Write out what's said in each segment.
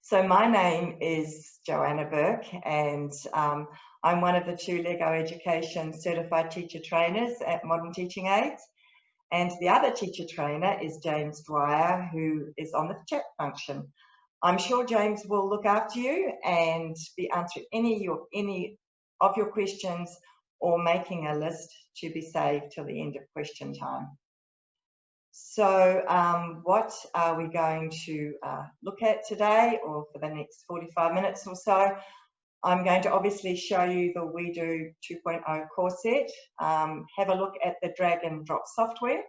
So my name is Joanna Burk, and I'm one of the 2 LEGO Education Certified Teacher Trainers at Modern Teaching Aids. And the other teacher trainer is James Dwyer, who is on the chat function. I'm sure James will look after you and be answering any of your questions or making a list to be saved till the end of question time. So what are we going to look at today, or for the next 45 minutes or so? I'm going to obviously show you the WeDo 2.0 course set, have a look at the drag and drop software.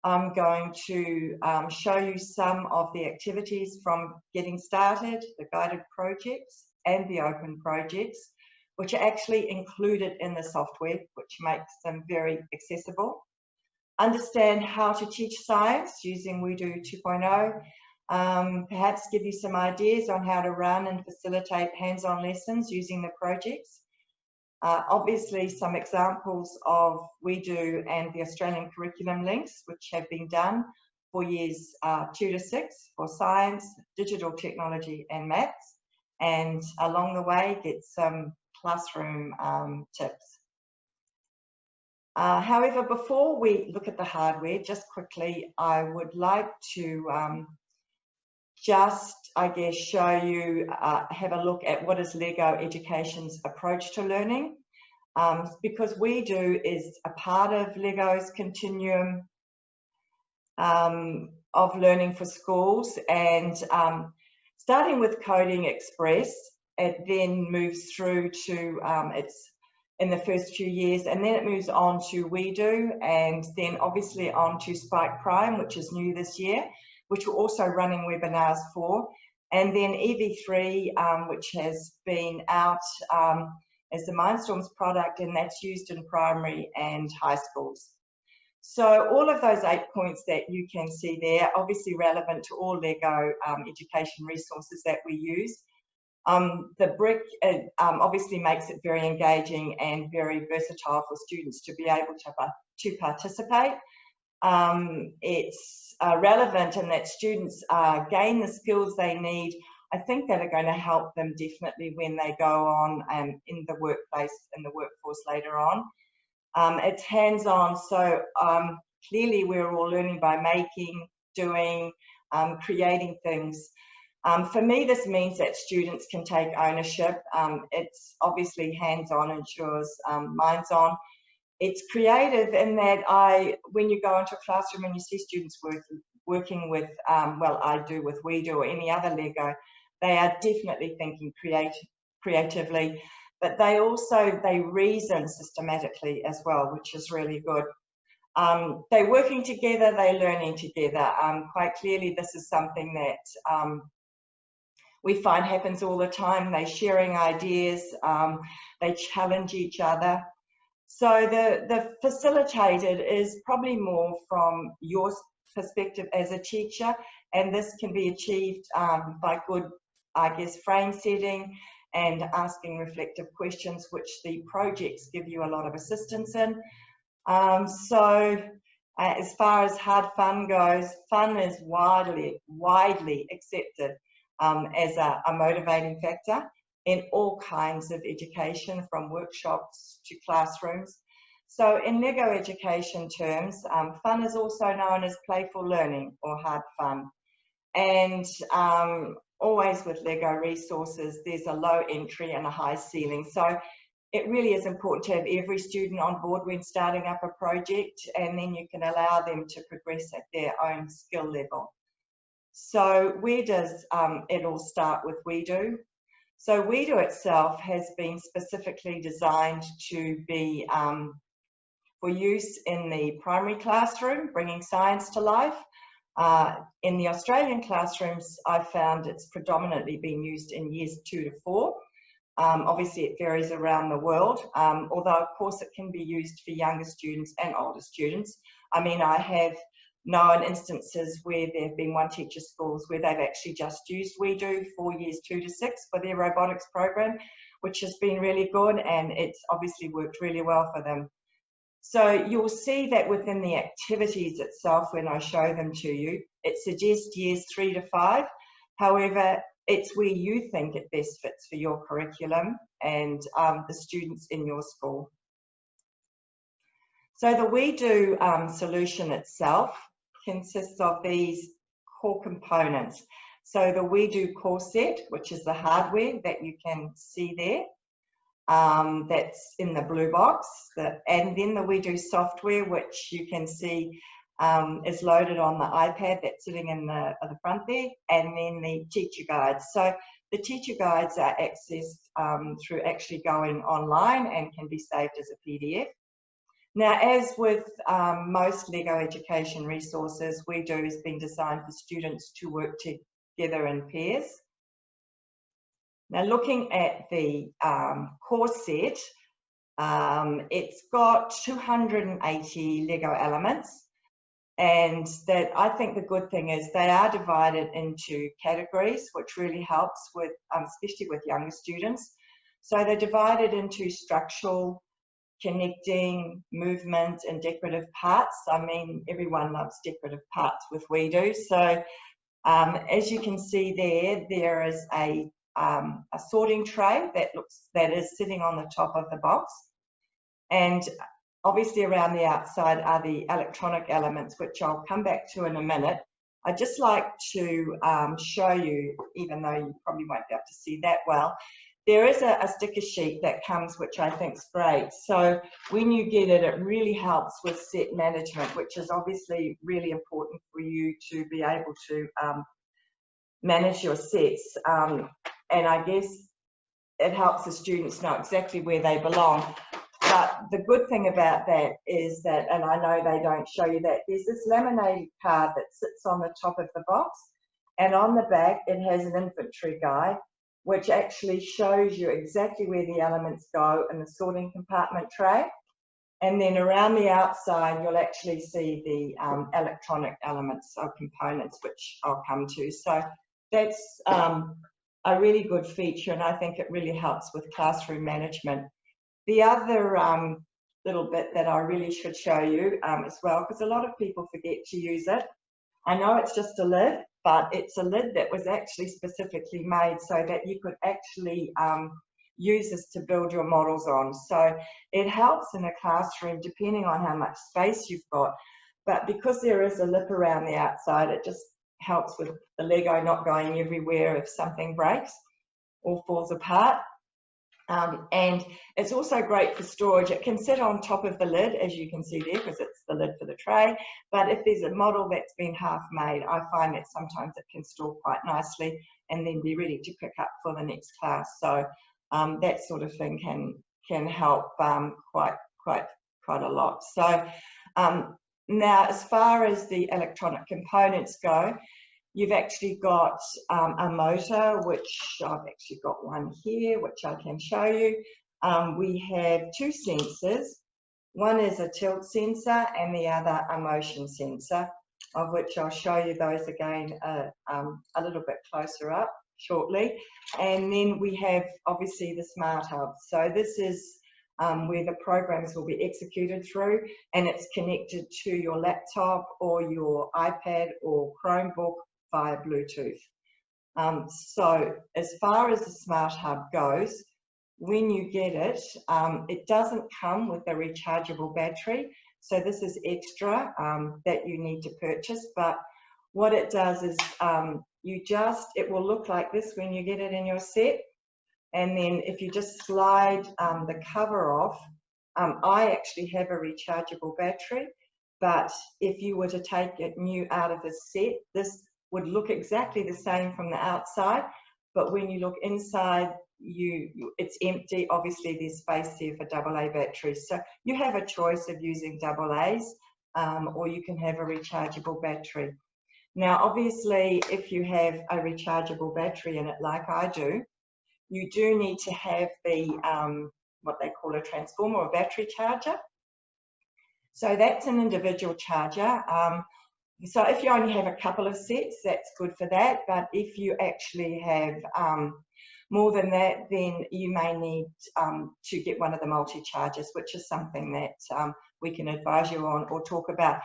I'm going to show you some of the activities from getting started, the guided projects and the open projects, which are actually included in the software, which makes them very accessible. Understand how to teach science using WeDo 2.0, perhaps give you some ideas on how to run and facilitate hands-on lessons using the projects. Obviously, some examples of WeDo and the Australian curriculum links, which have been done for years 2 to 6 for science, digital technology and maths, and along the way get some classroom tips. However, before we look at the hardware, just quickly, I would like to show you, have a look at what is LEGO Education's approach to learning, because WeDo is a part of LEGO's continuum of learning for schools, and starting with Coding Express, it then moves through to its in the first few years, and then it moves on to WeDo, and then obviously on to Spike Prime, which is new this year, which we're also running webinars for, and then EV3, which has been out as the Mindstorms product, and that's used in primary and high schools. So all of those 8 points that you can see there, obviously relevant to all LEGO education resources that we use. The brick obviously makes it very engaging and very versatile for students to be able to participate. It's relevant in that students gain the skills they need, I think, that are going to help them definitely when they go on in the workplace, in the workforce later on. It's hands-on, so clearly we're all learning by making, doing, creating things. For me, this means that students can take ownership. It's obviously hands-on, ensures minds-on. It's creative in that when you go into a classroom and you see students working with, well, I do with WeDo or any other LEGO, they are definitely thinking creatively, but they reason systematically as well, which is really good. They're working together, they're learning together. Quite clearly, this is something that we find happens all the time. They're sharing ideas, they challenge each other. So the facilitated is probably more from your perspective as a teacher, and this can be achieved by good, I guess, frame setting and asking reflective questions, which the projects give you a lot of assistance in. So as far as hard fun goes, fun is widely accepted as a motivating factor in all kinds of education, from workshops to classrooms. So in LEGO education terms, fun is also known as playful learning or hard fun. And always with LEGO resources, there's a low entry and a high ceiling. So it really is important to have every student on board when starting up a project, and then you can allow them to progress at their own skill level. So where does it all start with WeDo? So WeDo itself has been specifically designed to be for use in the primary classroom, bringing science to life. In the Australian classrooms, I've found it's predominantly been used in years 2 to 4. Obviously, it varies around the world, although, of course, it can be used for younger students and older students. I mean, I have known instances where there have been one-teacher schools where they've actually just used WeDo for years 2 to 6 for their robotics program, which has been really good, and it's obviously worked really well for them. So you'll see that within the activities itself, when I show them to you, it suggests years 3 to 5. However, it's where you think it best fits for your curriculum and the students in your school. So the WeDo solution itself consists of these core components. So the WeDo core set, which is the hardware that you can see there, that's in the blue box, and then the WeDo software, which you can see is loaded on the iPad that's sitting in the front there, and then the teacher guides. So the teacher guides are accessed through actually going online and can be saved as a PDF. Now, as with most LEGO education resources, WeDo has been designed for students to work together in pairs. Now, looking at the core set, it's got 280 LEGO elements, and that I think the good thing is they are divided into categories, which really helps with, especially with younger students. So they're divided into structural, connecting, movement, and decorative parts. I mean, everyone loves decorative parts with WeDo. So as you can see there is a sorting tray that is sitting on the top of the box, and obviously around the outside are the electronic elements, which I'll come back to in a minute. I'd just like to show you, even though you probably won't be able to see that well, there is a sticker sheet that comes, which I think is great. So when you get it, it really helps with set management, which is obviously really important for you to be able to manage your sets. And I guess it helps the students know exactly where they belong. But the good thing about that is that, and I know they don't show you that, there's this laminated card that sits on the top of the box, and on the back it has an inventory guide, which actually shows you exactly where the elements go in the sorting compartment tray. And then around the outside, you'll actually see the electronic elements or components, which I'll come to. So that's a really good feature, and I think it really helps with classroom management. The other little bit that I really should show you as well, because a lot of people forget to use it. I know it's just a lid, but it's a lid that was actually specifically made so that you could actually use this to build your models on. So it helps in a classroom depending on how much space you've got. But because there is a lip around the outside, it just helps with the Lego not going everywhere if something breaks or falls apart. And it's also great for storage. It can sit on top of the lid, as you can see there, because it's the lid for the tray. But if there's a model that's been half made, I find that sometimes it can store quite nicely and then be ready to pick up for the next class. So that sort of thing can help quite a lot. So now, as far as the electronic components go, you've actually got a motor, which I've actually got one here, which I can show you. We have two sensors. One is a tilt sensor and the other a motion sensor, of which I'll show you those again a little bit closer up shortly. And then we have obviously the Smart Hub. So this is where the programs will be executed through, and it's connected to your laptop or your iPad or Chromebook via Bluetooth. So as far as the Smart Hub goes, when you get it, it doesn't come with a rechargeable battery. So this is extra that you need to purchase. But what it does is it will look like this when you get it in your set. And then if you just slide the cover off, I actually have a rechargeable battery. But if you were to take it new out of the set, this would look exactly the same from the outside, but when you look inside, it's empty. Obviously there's space there for AA batteries, so you have a choice of using AA's or you can have a rechargeable battery. Now obviously if you have a rechargeable battery in it like I do, you do need to have the what they call a transformer or battery charger. So that's an individual charger. So if you only have a couple of sets, that's good for that. But if you actually have more than that, then you may need to get one of the multi-chargers, which is something that we can advise you on or talk about.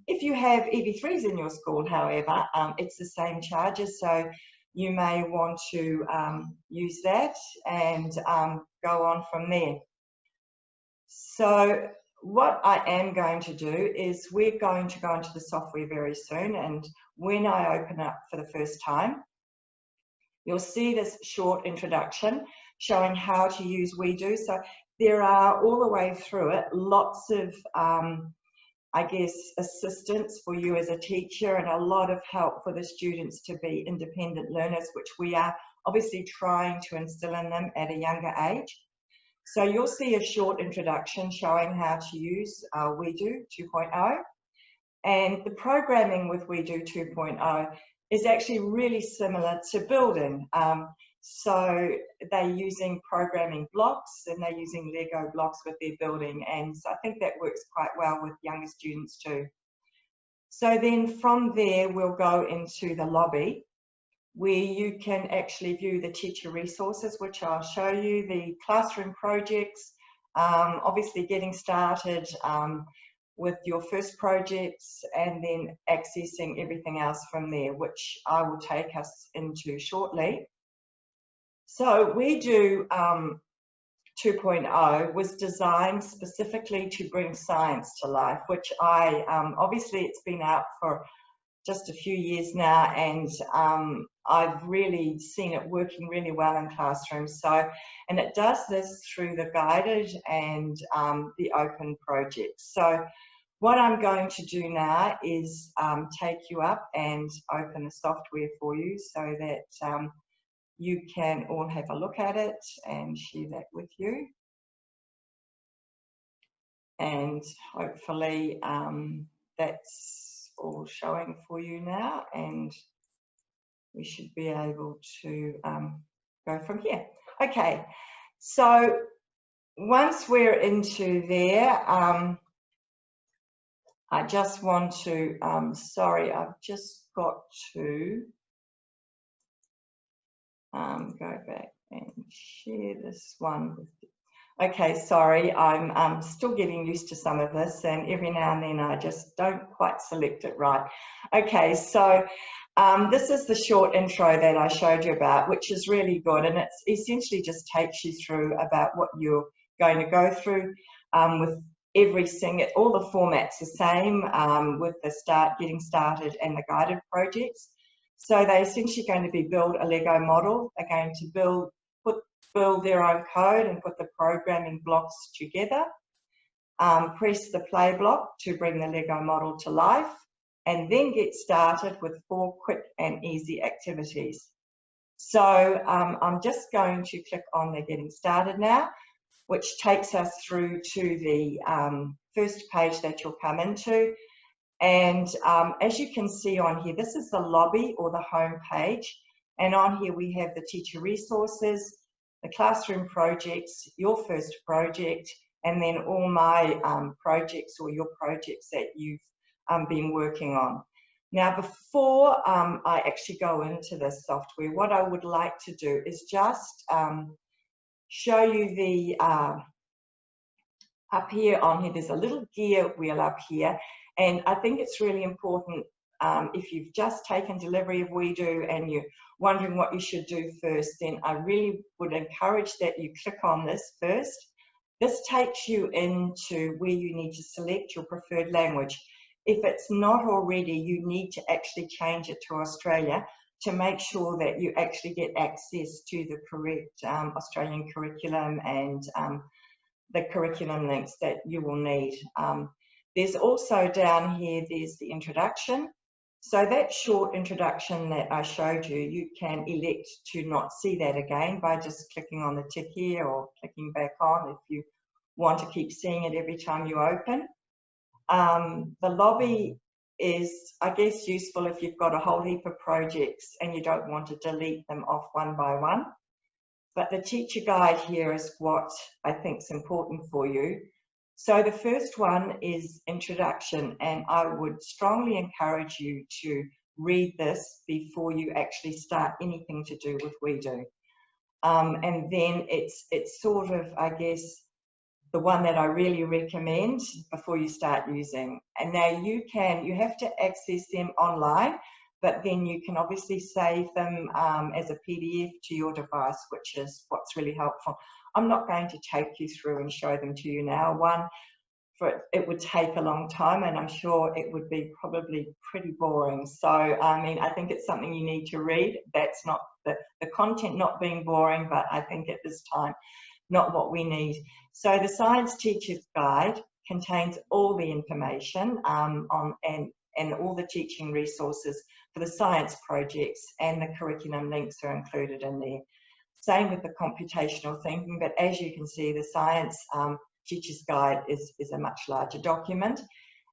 If you have EV3s in your school, however, it's the same charger. So you may want to use that and go on from there. So what I am going to do is we're going to go into the software very soon, and when I open up for the first time, you'll see this short introduction showing how to use WeDo. So there are all the way through it lots of I guess assistance for you as a teacher, and a lot of help for the students to be independent learners, which we are obviously trying to instill in them at a younger age. So you'll see a short introduction showing how to use WeDo 2.0. And the programming with WeDo 2.0 is actually really similar to building. So they're using programming blocks and they're using Lego blocks with their building. And so I think that works quite well with younger students too. So then from there, we'll go into the lobby, where you can actually view the teacher resources, which I'll show you, the classroom projects, obviously getting started with your first projects, and then accessing everything else from there, which I will take us into shortly. So WeDo 2.0 was designed specifically to bring science to life, which I, obviously it's been out for just a few years now, and I've really seen it working really well in classrooms. So, and it does this through the guided and the open projects. So what I'm going to do now is take you up and open the software for you so that you can all have a look at it and share that with you. And hopefully that's all showing for you now, and we should be able to go from here. Okay, so once we're into there, I just want to, sorry, I've just got to go back and share this one with you. Okay, sorry, I'm still getting used to some of this, and every now and then I just don't quite select it right. Okay, so this is the short intro that I showed you about, which is really good, and it essentially just takes you through about what you're going to go through with every single, all the formats the same with the getting started and the guided projects. So they're essentially going to be build a Lego model. They're going to build their own code and put the programming blocks together. Press the play block to bring the Lego model to life, and then get started with 4 quick and easy activities. So I'm just going to click on the getting started now, which takes us through to the first page that you'll come into. And as you can see on here, this is the lobby or the home page. And on here we have the teacher resources, the classroom projects, your first project, and then all my projects or your projects that you've been working on. Now, before I actually go into this software, what I would like to do is just show you the, up here on here, there's a little gear wheel up here, and I think it's really important if you've just taken delivery of WeDo and you're wondering what you should do first, then I really would encourage that you click on this first. This takes you into where you need to select your preferred language. If it's not already, you need to actually change it to Australia to make sure that you actually get access to the correct Australian curriculum and the curriculum links that you will need. There's also down here, there's the introduction. So that short introduction that I showed you, you can elect to not see that again by just clicking on the tick here or clicking back on if you want to keep seeing it every time you open. The lobby is, I guess, useful if you've got a whole heap of projects and you don't want to delete them off one by one. But the teacher guide here is what I think is important for you. So the first one is introduction, and I would strongly encourage you to read this before you actually start anything to do with WeDo. And then it's sort of, I guess, the one that I really recommend before you start using. And now you have to access them online, but then you can obviously save them as a PDF to your device, which is what's really helpful. I'm not going to take you through and show them to you now. One, it would take a long time, and I'm sure it would be probably pretty boring. So, I mean, I think it's something you need to read. That's not the content not being boring, but I think at this time, not what we need. So the Science Teacher's Guide contains all the information and all the teaching resources for the science projects, and the curriculum links are included in there. Same with the computational thinking, but as you can see, the Science Teacher's Guide is a much larger document.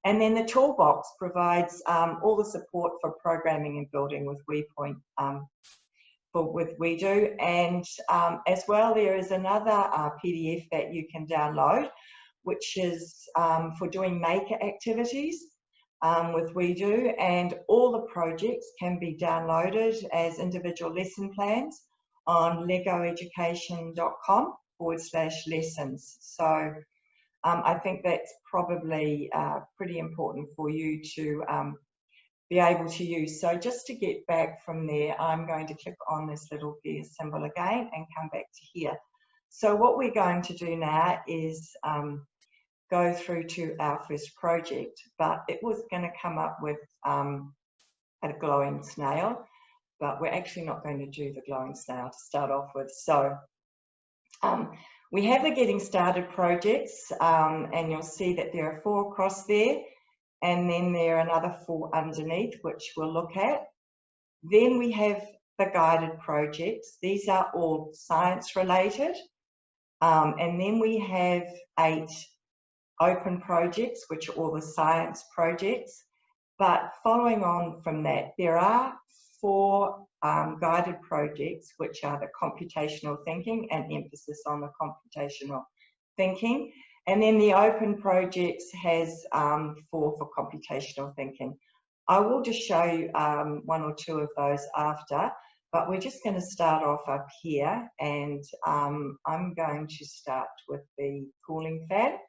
And then the toolbox provides all the support for programming and building with with WeDo, and as well there is another PDF that you can download, which is for doing maker activities with WeDo, and all the projects can be downloaded as individual lesson plans on legoeducation.com/lessons. So I think that's probably pretty important for you to be able to use. So just to get back from there, I'm going to click on this little gear symbol again and come back to here. So what we're going to do now is go through to our first project, but it was going to come up with a glowing snail, but we're actually not going to do the glowing snail to start off with. So we have the Getting Started projects, and you'll see that there are 4 across there, and then there are another 4 underneath, which we'll look at. Then we have the guided projects. These are all science related. And then we have 8 open projects, which are all the science projects. But following on from that, there are 4 guided projects, which are the computational thinking, and emphasis on the computational thinking. And then the open projects has 4 for computational thinking. I will just show you 1 or 2 of those after, but we're just going to start off up here, and I'm going to start with the cooling fan.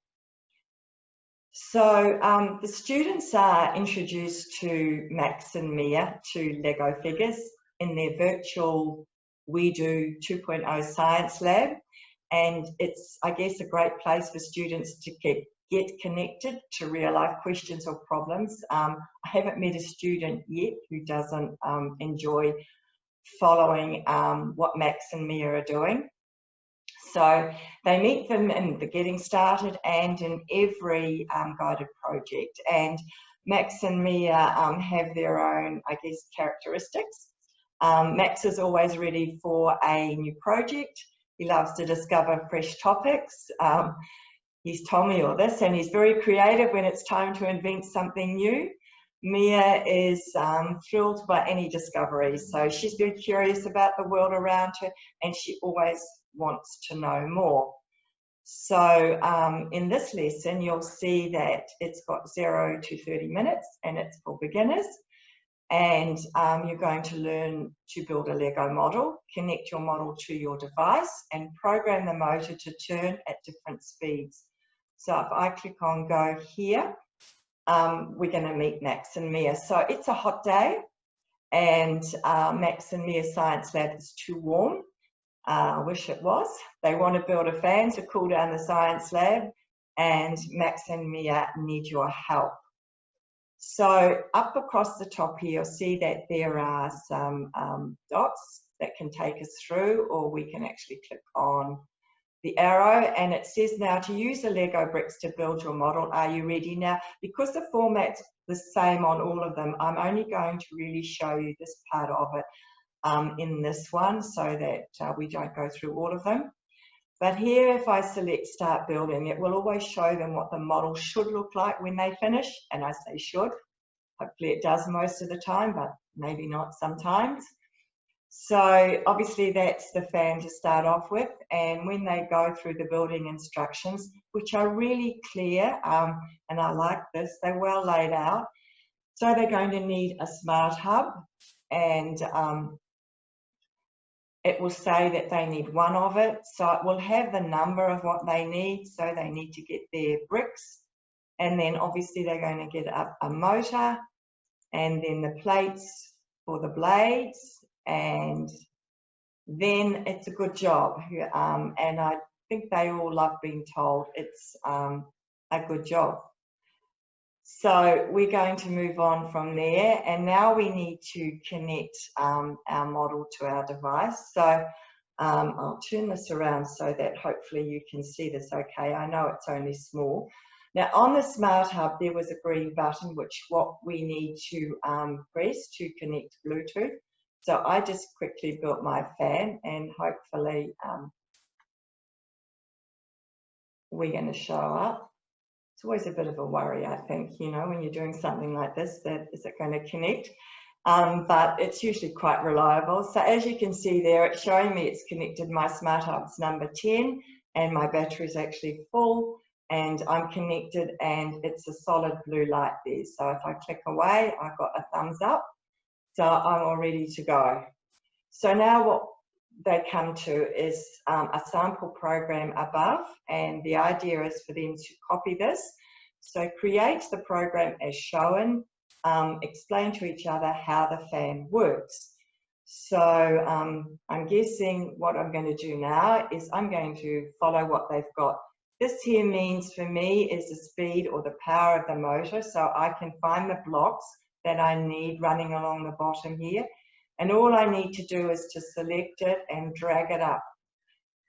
So the students are introduced to Max and Mia, 2 Lego figures, in their virtual WeDo 2.0 science lab. And it's, I guess, a great place for students to get connected to real life questions or problems. I haven't met a student yet who doesn't enjoy following what Max and Mia are doing. So they meet them in the Getting Started and in every guided project. And Max and Mia have their own, I guess, characteristics. Max is always ready for a new project. He loves to discover fresh topics. He's told me all this, and he's very creative when it's time to invent something new. Mia is thrilled by any discoveries. So she's very curious about the world around her, and she always wants to know more. So in this lesson, you'll see that it's got 0 to 30 minutes, and it's for beginners. And you're going to learn to build a Lego model, connect your model to your device, and program the motor to turn at different speeds. So if I click on go here, we're going to meet Max and Mia. So it's a hot day, and Max and Mia's science lab is too warm. I wish it was. They want to build a fan to cool down the science lab, and Max and Mia need your help. So up across the top here, you'll see that there are some dots that can take us through, or we can actually click on the arrow, and it says now to use the Lego bricks to build your model. Are you ready? Now, because the format's the same on all of them, I'm only going to really show you this part of it in this one, so that we don't go through all of them. But here, if I select Start Building, it will always show them what the model should look like when they finish. And I say should. Hopefully it does most of the time, but maybe not sometimes. So obviously that's the fan to start off with. And when they go through the building instructions, which are really clear, and I like this, they're well laid out. So they're going to need a smart hub, and it will say that they need 1 of it. So it will have the number of what they need. So they need to get their bricks, and then obviously they're going to get a motor, and then the plates for the blades, and then it's a good job. And I think they all love being told it's a good job. So we're going to move on from there, and now we need to connect our model to our device. So I'll turn this around so that hopefully you can see this okay. I know it's only small. Now on the Smart Hub there was a green button which what we need to press to connect Bluetooth. So I just quickly built my fan, and hopefully we're going to show up. It's always a bit of a worry, I think, you know, when you're doing something like this, that is it going to connect? But it's usually quite reliable. So as you can see there, it's showing me it's connected. My Smart Hub's number 10, and my battery is actually full, and I'm connected, and it's a solid blue light there. So if I click away, I've got a thumbs up. So I'm all ready to go. So now what they come to is a sample program above, and the idea is for them to copy this. So create the program as shown, explain to each other how the fan works. So I'm guessing what I'm going to do now is I'm going to follow what they've got. This here means for me is the speed or the power of the motor, so I can find the blocks that I need running along the bottom here. And all I need to do is to select it and drag it up.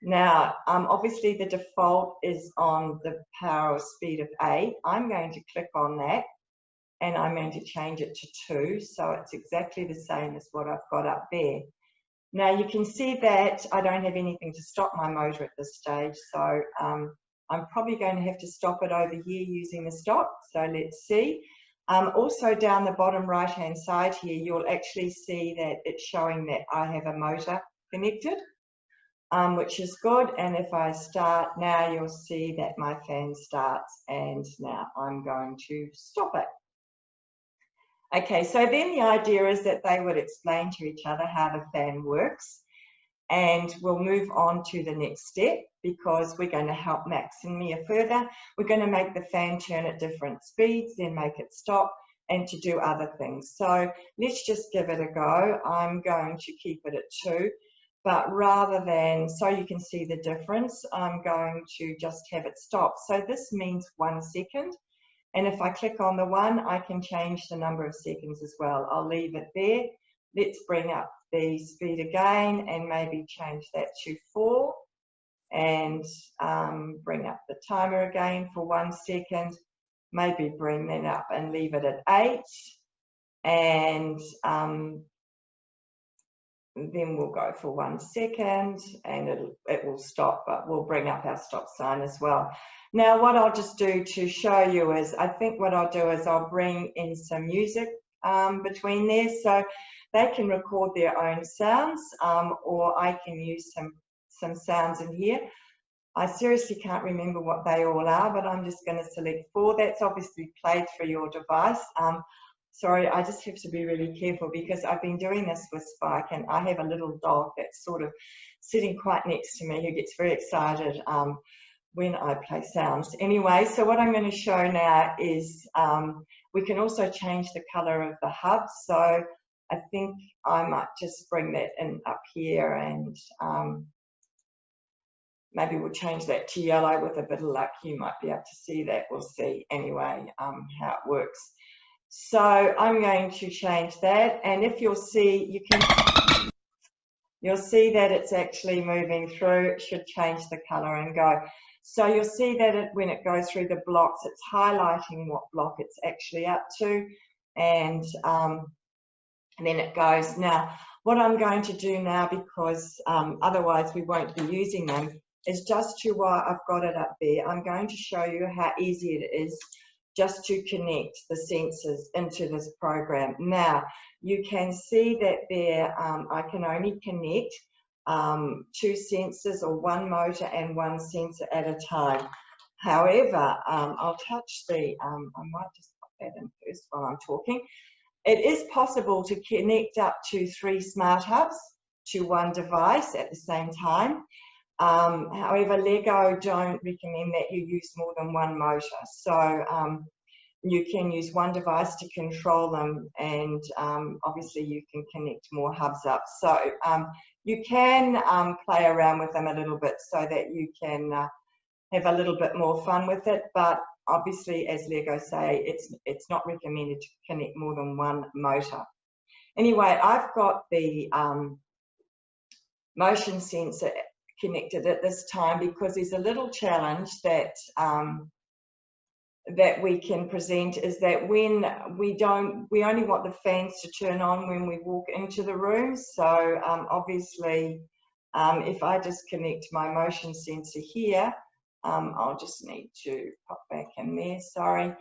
Now, obviously the default is on the power or speed of 8. I'm going to click on that, and I'm going to change it to 2. So it's exactly the same as what I've got up there. Now you can see that I don't have anything to stop my motor at this stage. So I'm probably going to have to stop it over here using the stop. So let's see. Also down the bottom right hand side here, you'll actually see that it's showing that I have a motor connected, which is good. And if I start now, you'll see that my fan starts, and now I'm going to stop it. Okay, so then the idea is that they would explain to each other how the fan works, and we'll move on to the next step because we're going to help Max and Mia further. We're going to make the fan turn at different speeds, then make it stop, and to do other things. So let's just give it a go. I'm going to keep it at 2, but rather than, so you can see the difference, I'm going to just have it stop. So this means 1 second. And if I click on the 1, I can change the number of seconds as well. I'll leave it there. Let's bring up the speed again and maybe change that to 4, and bring up the timer again for 1 second. Maybe bring that up and leave it at 8, and then we'll go for 1 second, and it will stop, but we'll bring up our stop sign as well. Now what I'll just do to show you is, I think what I'll do is I'll bring in some music between there, so they can record their own sounds, or I can use some sounds in here. I seriously can't remember what they all are, but I'm just going to select 4. That's obviously played through your device. Sorry, I just have to be really careful because I've been doing this with Spike, and I have a little dog that's sort of sitting quite next to me who gets very excited when I play sounds. Anyway, so what I'm going to show now is we can also change the color of the hub. So I think I might just bring that in up here, and maybe we'll change that to yellow. With a bit of luck, you might be able to see that. We'll see anyway how it works. So I'm going to change that, and if you'll see, you'll see that it's actually moving through. It should change the color and go. So you'll see that when it goes through the blocks, it's highlighting what block it's actually up to, and then it goes. Now, what I'm going to do now, because otherwise we won't be using them, is just to, while I've got it up there, I'm going to show you how easy it is just to connect the sensors into this program. Now, you can see that there, I can only connect 2 sensors, or 1 motor and 1 sensor at a time. However, I'll touch the, I might just put that in first while I'm talking. It is possible to connect up to 3 Smart Hubs to 1 device at the same time. However, Lego don't recommend that you use more than 1 motor. So you can use one device to control them, and obviously you can connect more hubs up. So you can play around with them a little bit so that you can have a little bit more fun with it, but obviously, as Lego say, it's not recommended to connect more than one motor. Anyway, I've got the motion sensor connected at this time because there's a little challenge that that we can present, is that when we only want the fans to turn on when we walk into the room. So obviously, if I just connect my motion sensor here, I'll just need to pop back in there, sorry.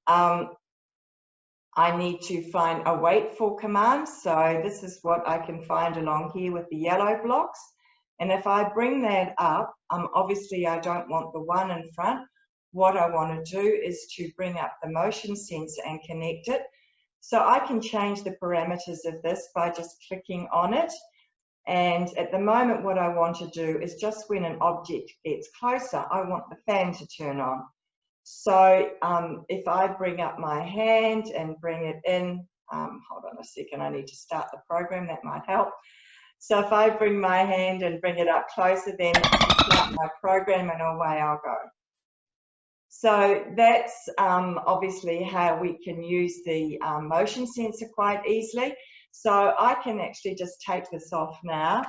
I need to find a wait for command. So this is what I can find along here with the yellow blocks. And if I bring that up, obviously I don't want the one in front. What I want to do is to bring up the motion sensor and connect it. So I can change the parameters of this by just clicking on it. And at the moment, what I want to do is just when an object gets closer, I want the fan to turn on. So if I bring up my hand and bring it in, hold on a second, I need to start the program, that might help. So if I bring my hand and bring it up closer, then I'll start my program and away I'll go. So that's obviously how we can use the motion sensor quite easily. So I can actually just take this off now,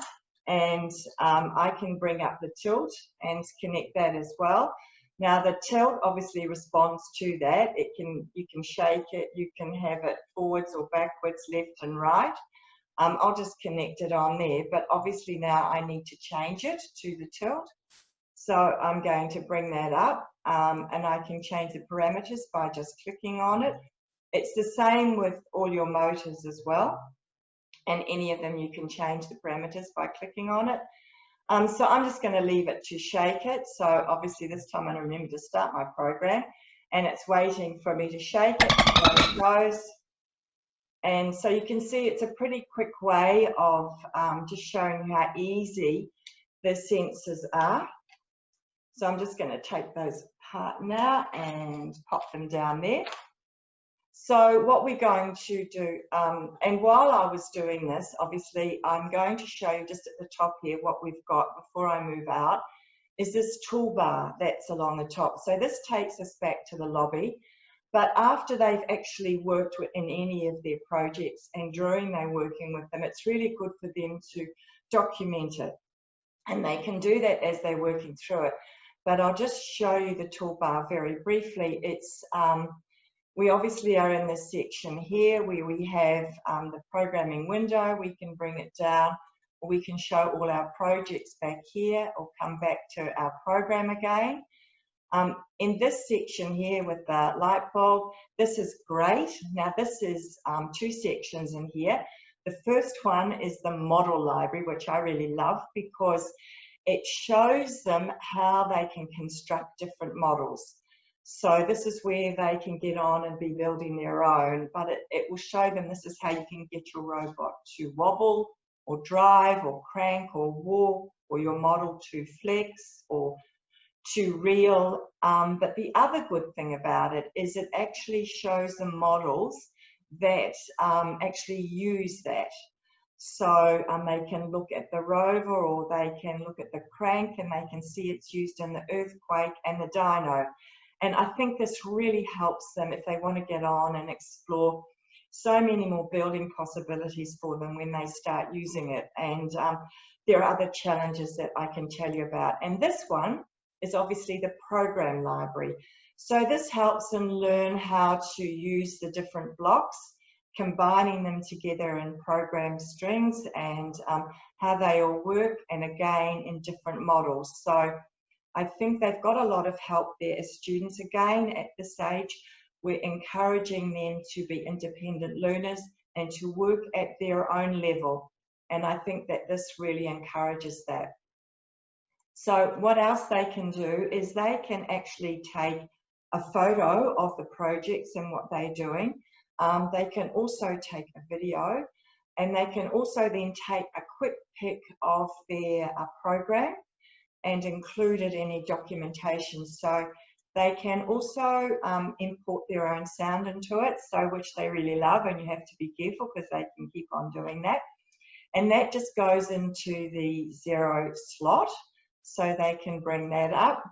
and I can bring up the tilt and connect that as well. Now the tilt obviously responds to that. You can shake it, you can have it forwards or backwards, left and right. I'll just connect it on there, but obviously now I need to change it to the tilt. So I'm going to bring that up, and I can change the parameters by just clicking on it. It's the same with all your motors as well, and any of them you can change the parameters by clicking on it. So I'm just going to leave it to shake it. So obviously this time I remember to start my program, and it's waiting for me to shake it. So it goes. And so you can see it's a pretty quick way of just showing you how easy the sensors are. So I'm just going to take those apart now and pop them down there. So what we're going to do, and while I was doing this, obviously I'm going to show you just at the top here what we've got before I move out, is this toolbar that's along the top. So this takes us back to the lobby, but after they've actually worked in any of their projects and during they're working with them, it's really good for them to document it. And they can do that as they're working through it. But I'll just show you the toolbar very briefly. It's we obviously are in this section here where we have the programming window. We can bring it down, or we can show all our projects back here, or come back to our program again. In this section here with the light bulb, this is great. Now this is two sections in here. The first one is the model library, which I really love because it shows them how they can construct different models. So this is where they can get on and be building their own, but it will show them this is how you can get your robot to wobble or drive or crank or walk, or your model to flex or to reel. But the other good thing about it is it actually shows them models that actually use that. So they can look at the rover, or they can look at the crank, and they can see it's used in the earthquake and the dyno. And I think this really helps them if they want to get on and explore so many more building possibilities for them when they start using it. And there are other challenges that I can tell you about. And this one is obviously the program library. So this helps them learn how to use the different blocks, combining them together in program strings, and how they all work, and again in different models. So I think they've got a lot of help there as students. Again, at this age, we're encouraging them to be independent learners and to work at their own level. And I think that this really encourages that. So what else they can do is they can actually take a photo of the projects and what they're doing. They can also take a video, and they can also then take a quick pic of their program and include it in any documentation. So They can also import their own sound into it, so which they really love, and you have to be careful because they can keep on doing that. And that just goes into the 0 slot, so they can bring that up.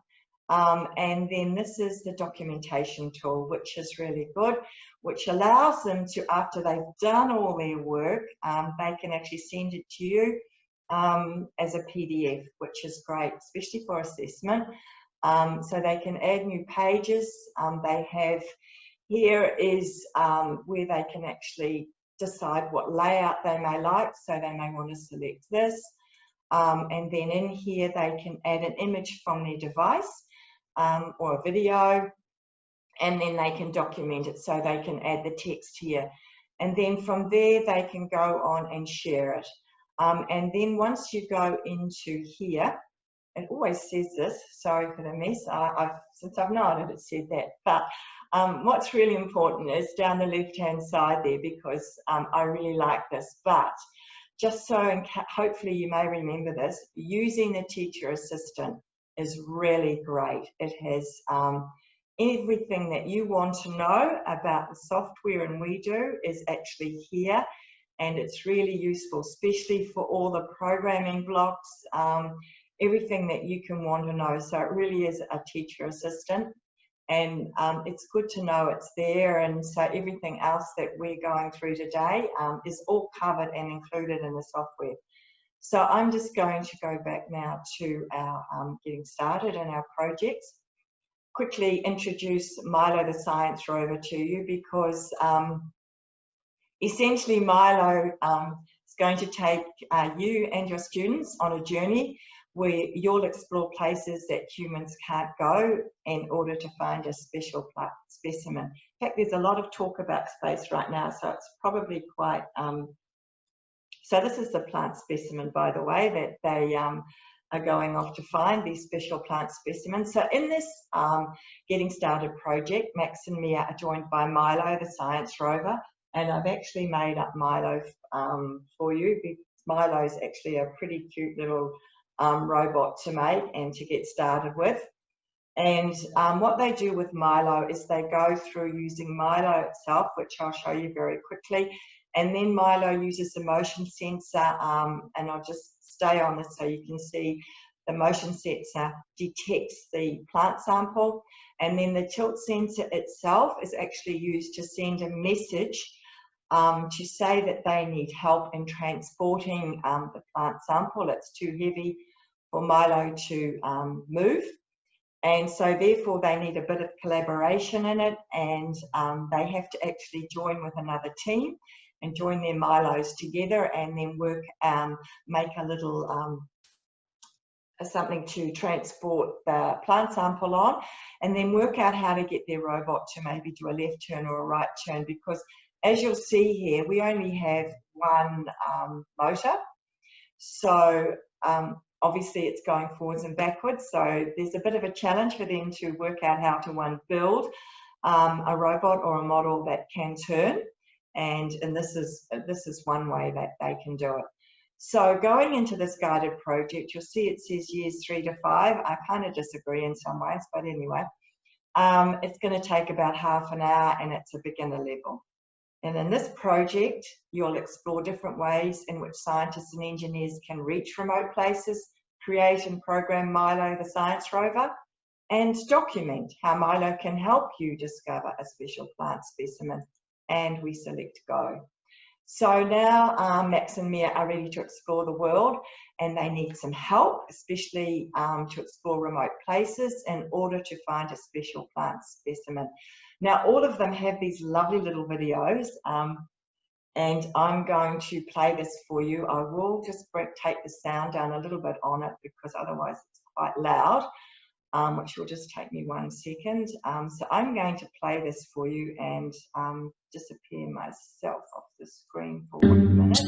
And then this is the documentation tool, which is really good, which allows them to, after they've done all their work, they can actually send it to you as a PDF, which is great, especially for assessment. So they can add new pages. They have, here is where they can actually decide what layout they may like. So they may want to select this. And then in here, they can add an image from their device or a video, and then they can document it. So they can add the text here. And then from there, they can go on and share it. And then once you go into here, it always says this, sorry for the mess, since I've nodded it said that, but what's really important is down the left hand side there, because I really like this, but just so, and hopefully you may remember this, using the teacher assistant is really great. It has everything that you want to know about the software and WeDo is actually here, and it's really useful, especially for all the programming blocks, everything that you can want to know. So it really is a teacher assistant, and it's good to know it's there. And so everything else that we're going through today is all covered and included in the software. So I'm just going to go back now to our getting started in our projects. Quickly introduce Milo the Science Rover to you, because essentially Milo is going to take you and your students on a journey where you'll explore places that humans can't go in order to find a special plant specimen. In fact, there's a lot of talk about space right now, so it's probably quite... So this is the plant specimen, by the way, that they are going off to find, these special plant specimens. So in this Getting Started project, Max and Mia are joined by Milo, the science rover, and I've actually made up Milo for you, because Milo is actually a pretty cute little robot to make and to get started with. And what they do with Milo is they go through using Milo itself, which I'll show you very quickly, and then Milo uses the motion sensor, and I'll just stay on this so you can see the motion sensor detects the plant sample, and then the tilt sensor itself is actually used to send a message to say that they need help in transporting the plant sample. It's too heavy for Milo to move, and so therefore they need a bit of collaboration in it, and they have to actually join with another team and join their Milos together, and then work, make a little something to transport the plant sample on, and then work out how to get their robot to maybe do a left turn or a right turn, because as you'll see here, we only have one motor. So obviously it's going forwards and backwards. So there's a bit of a challenge for them to work out how to build a robot or a model that can turn. And this is one way that they can do it. So going into this guided project, you'll see it says years 3 to 5. I kind of disagree in some ways, but anyway, it's going to take about half an hour, and it's a beginner level. And in this project, you'll explore different ways in which scientists and engineers can reach remote places, create and program Milo the science rover, and document how Milo can help you discover a special plant specimen. And we select go. So now Max and Mia are ready to explore the world, and they need some help, especially to explore remote places in order to find a special plant specimen. Now, all of them have these lovely little videos, and I'm going to play this for you. I will just take the sound down a little bit on it, because otherwise it's quite loud, which will just take me 1 second. So I'm going to play this for you and disappear myself off the screen for 1 minute.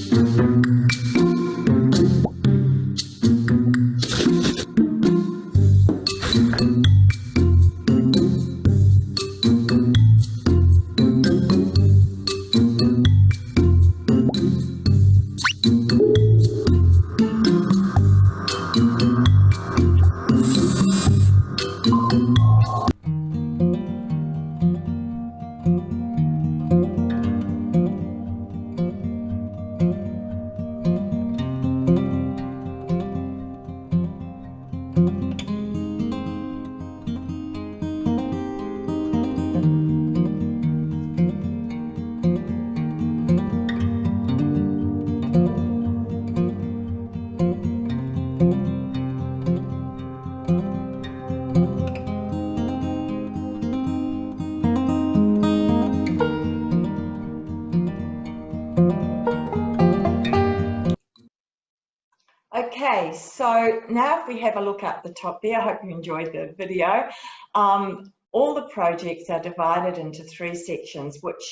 Okay, so now if we have a look up the top there, I hope you enjoyed the video. All the projects are divided into 3 sections, which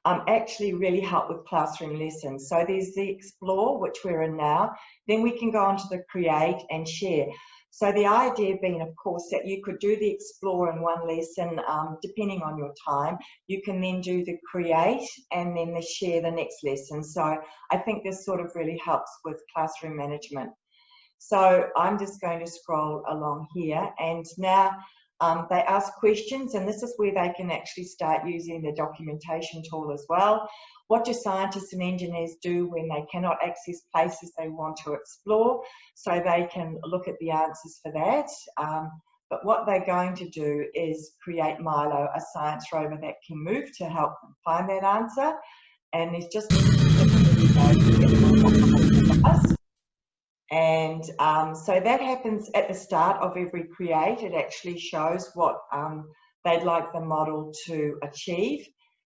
actually really help with classroom lessons. So there's the Explore, which we're in now. Then we can go on to the Create and Share. So the idea being, of course, that you could do the Explore in one lesson, depending on your time. You can then do the Create and then the Share the next lesson. So I think this sort of really helps with classroom management. So I'm just going to scroll along here, and now they ask questions, and this is where they can actually start using the documentation tool as well. What do scientists and engineers do when they cannot access places they want to explore? So they can look at the answers for that. But what they're going to do is create Milo, a science rover that can move to help them find that answer. And there's just and so that happens at the start of every Create. It actually shows what they'd like the model to achieve.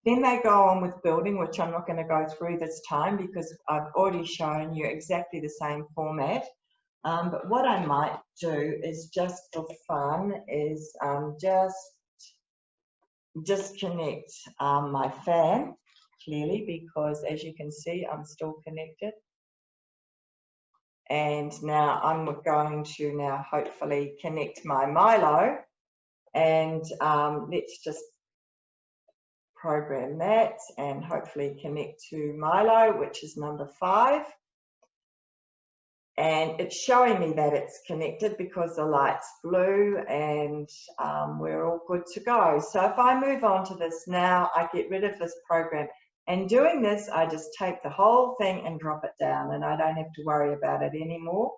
Then they go on with building, which I'm not going to go through this time because I've already shown you exactly the same format. But what I might do is just for fun is just disconnect my fan, clearly, because as you can see, I'm still connected. And now I'm going to now hopefully connect my Milo, and let's just program that and hopefully connect to Milo, which is number 5. And it's showing me that it's connected because the light's blue, and we're all good to go. So if I move on to this now, I get rid of this program. And doing this, I just take the whole thing and drop it down, and I don't have to worry about it anymore.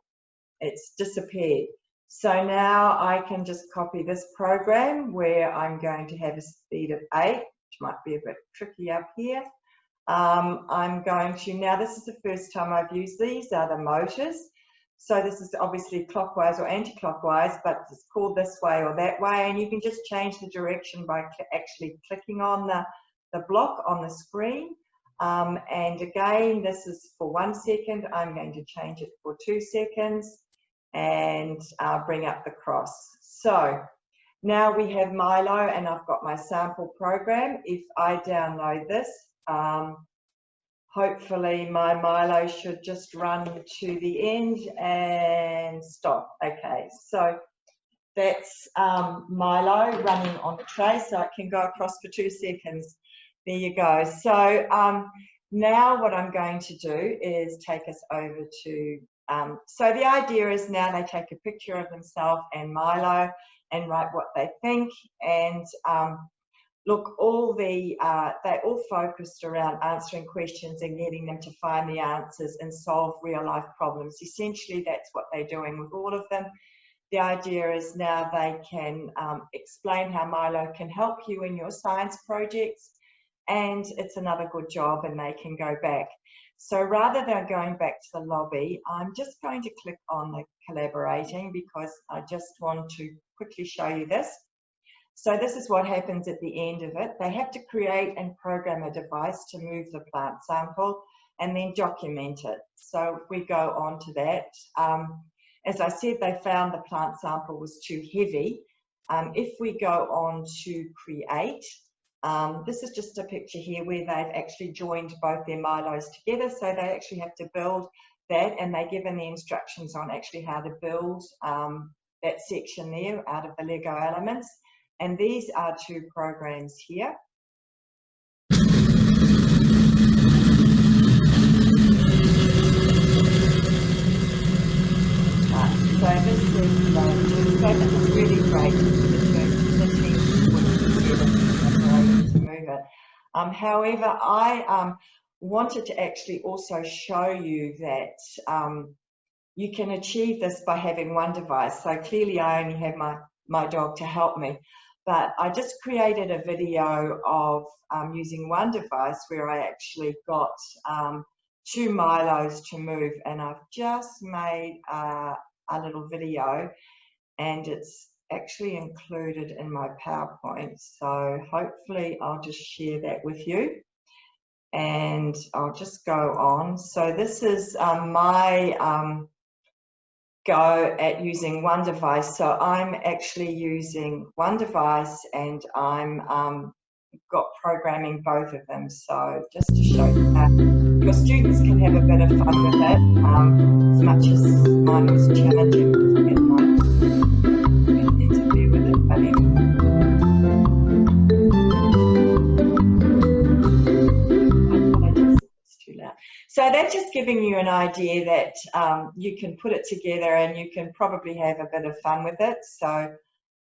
It's disappeared. So now I can just copy this program where I'm going to have a speed of 8, which might be a bit tricky up here. I'm going to, now this is the first time I've used these, are the motors. So this is obviously clockwise or anti-clockwise, but it's called this way or that way, and you can just change the direction by actually clicking on the block on the screen. And again, this is for 1 second. I'm going to change it for 2 seconds and bring up the cross. So now we have Milo, and I've got my sample program. If I download this, hopefully my Milo should just run to the end and stop. Okay, so that's Milo running on the tray, so it can go across for 2 seconds. There you go. So now what I'm going to do is take us over to, so the idea is now they take a picture of themselves and Milo and write what they think, and look, they all focused around answering questions and getting them to find the answers and solve real life problems. Essentially, that's what they're doing with all of them. The idea is now they can explain how Milo can help you in your science projects, and it's another good job, and they can go back. So rather than going back to the lobby, I'm just going to click on the collaborating because I just want to quickly show you this. So this is what happens at the end of it. They have to create and program a device to move the plant sample and then document it. So if we go on to that, as I said, they found the plant sample was too heavy. If we go on to create, this is just a picture here where they've actually joined both their Milos together. So they actually have to build that, and they're given the instructions on actually how to build that section there out of the Lego elements. And these are 2 programs here. So this is really great the team to move it. However, I wanted to actually also show you that you can achieve this by having one device. So clearly I only have my dog to help me, but I just created a video of using one device where I actually got 2 Milos to move, and I've just made a little video, and it's actually included in my PowerPoint. So hopefully I'll just share that with you, and I'll just go on. So this is my go at using one device. So I'm actually using one device, and I'm got programming both of them. So just to show you that your students can have a bit of fun with it, as much as mine was challenging to get my interview with it. But it's too loud. So that's just giving you an idea that you can put it together and you can probably have a bit of fun with it. So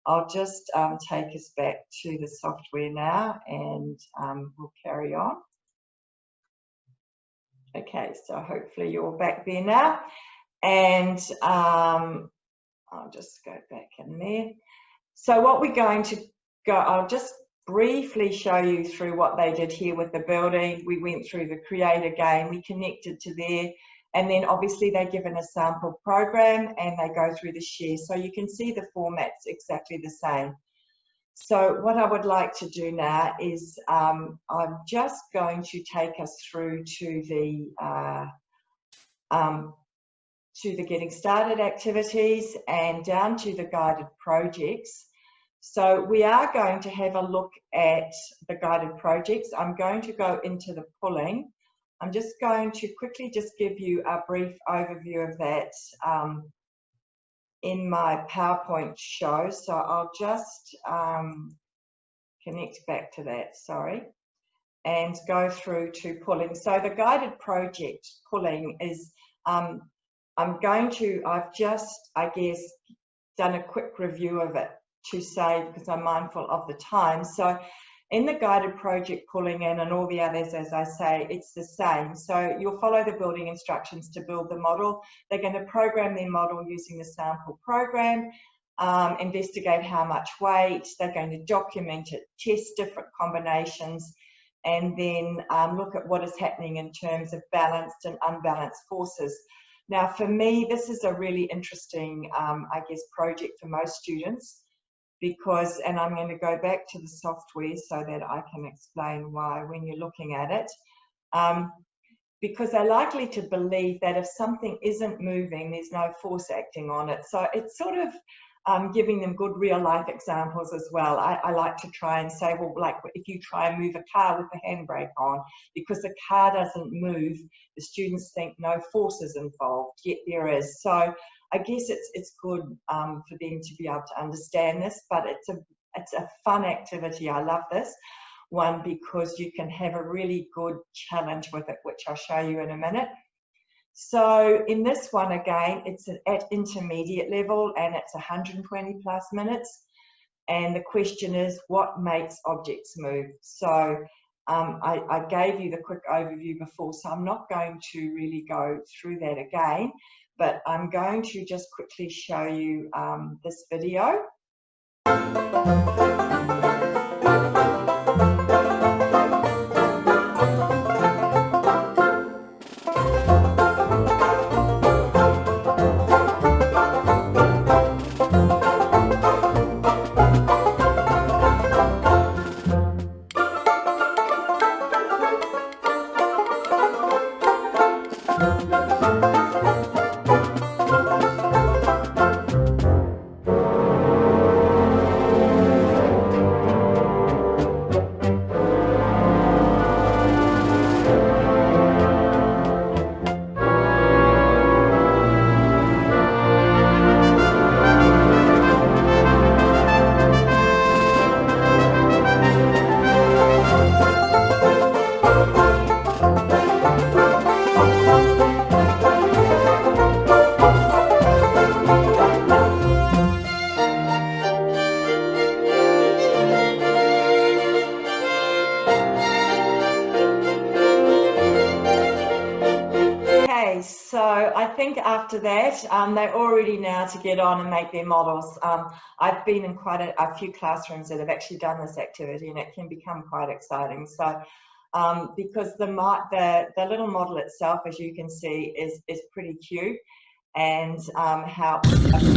I'll just take us back to the software now, and we'll carry on. Okay, so hopefully you're back there now, and I'll just go back in there. So what we're going to go, I'll just briefly show you through what they did here with the building. We went through the create a game, we connected to there, and then obviously they're given a sample program and they go through the share. So you can see the format's exactly the same. So what I would like to do now is I'm just going to take us through to the getting started activities and down to the guided projects. So we are going to have a look at the guided projects. I'm going to go into the pulling. I'm just going to quickly just give you a brief overview of that in my PowerPoint show. So I'll just connect back to that, sorry, and go through to pulling. So the guided project pulling is, I've just, I guess, done a quick review of it to say, because I'm mindful of the time. So in the guided project pulling in and all the others, as I say, it's the same. So you'll follow the building instructions to build the model. They're going to program their model using the sample program, investigate how much weight, they're going to document it, test different combinations, and then look at what is happening in terms of balanced and unbalanced forces. Now, for me, this is a really interesting, I guess, project for most students, because, and I'm going to go back to the software so that I can explain why when you're looking at it, because they're likely to believe that if something isn't moving, there's no force acting on it. So it's sort of giving them good real life examples as well. I like to try and say, well, like if you try and move a car with the handbrake on, because the car doesn't move, the students think no force is involved, yet there is. So I guess it's good for them to be able to understand this, but it's a fun activity. I love this one because you can have a really good challenge with it, which I'll show you in a minute. So in this one, again, it's at intermediate level and it's 120 plus minutes. And the question is, what makes objects move? So I gave you the quick overview before, so I'm not going to really go through that again, but I'm going to just quickly show you this video. So I think after that, they're all ready now to get on and make their models. I've been in quite a few classrooms that have actually done this activity, and it can become quite exciting. So because the little model itself, as you can see, is pretty cute, and how and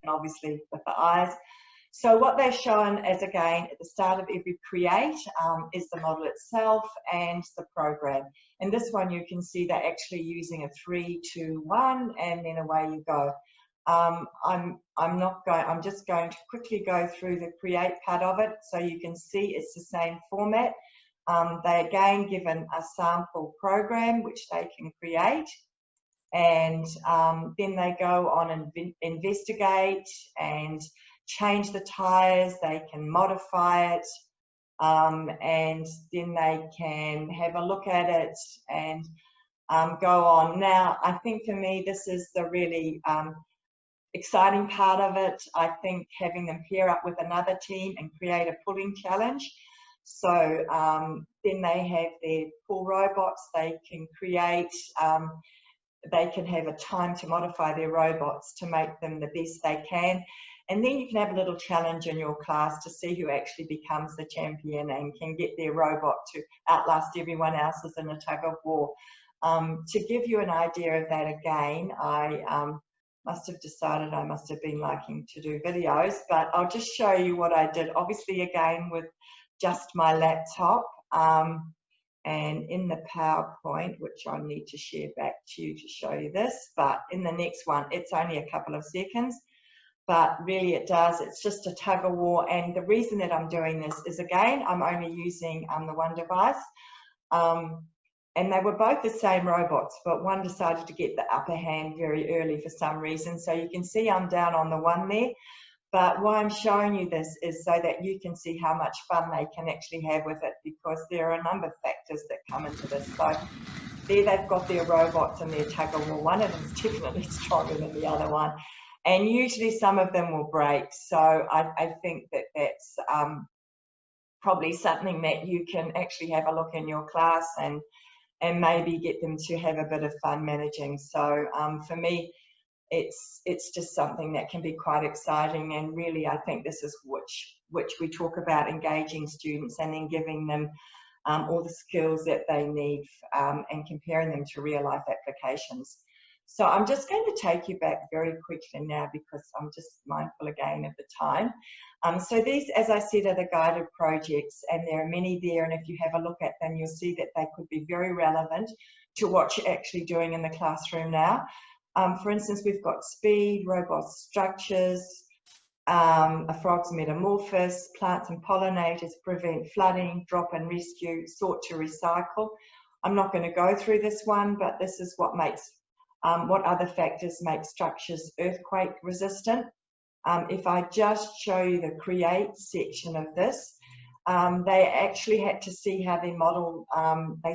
obviously with the eyes. So what they're shown as, again, at the start of every create is the model itself and the program. And this one you can see they're actually using a 3, 2, 1, and then away you go. I'm just going to quickly go through the create part of it so you can see it's the same format. They're again given a sample program which they can create, and then they go on and investigate and change the tires. They can modify it, and then they can have a look at it and go on. Now, I think for me this is the really exciting part of it. I think having them pair up with another team and create a pulling challenge. So then they have their pull robots. They can create, they can have a time to modify their robots to make them the best they can. And then you can have a little challenge in your class to see who actually becomes the champion and can get their robot to outlast everyone else's in a tug of war. To give you an idea of that, again, I must have decided I must have been liking to do videos, but I'll just show you what I did. Obviously, again, with just my laptop, and in the PowerPoint, which I need to share back to you to show you this, but in the next one, it's only a couple of seconds, but really it does, it's just a tug of war. And the reason that I'm doing this is, again, I'm only using the one device, and they were both the same robots, but one decided to get the upper hand very early for some reason. So you can see I'm down on the one there. But why I'm showing you this is so that you can see how much fun they can actually have with it, because there are a number of factors that come into this. So there they've got their robots and their tug of war. One of them is definitely stronger than the other one. And usually some of them will break. So I think that that's probably something that you can actually have a look in your class and maybe get them to have a bit of fun managing. So for me, it's just something that can be quite exciting, and really I think this is which we talk about, engaging students and then giving them all the skills that they need and comparing them to real life applications. So I'm just going to take you back very quickly now, because I'm just mindful again of the time. So these, as I said, are the guided projects, and there are many there, and if you have a look at them, you'll see that they could be very relevant to what you're actually doing in the classroom now. For instance, we've got speed, robust structures, a frog's metamorphosis, plants and pollinators, prevent flooding, drop and rescue, sort to recycle. I'm not going to go through this one, but this is what makes, what other factors make structures earthquake resistant. If I just show you the create section of this, they actually had to see how they model, they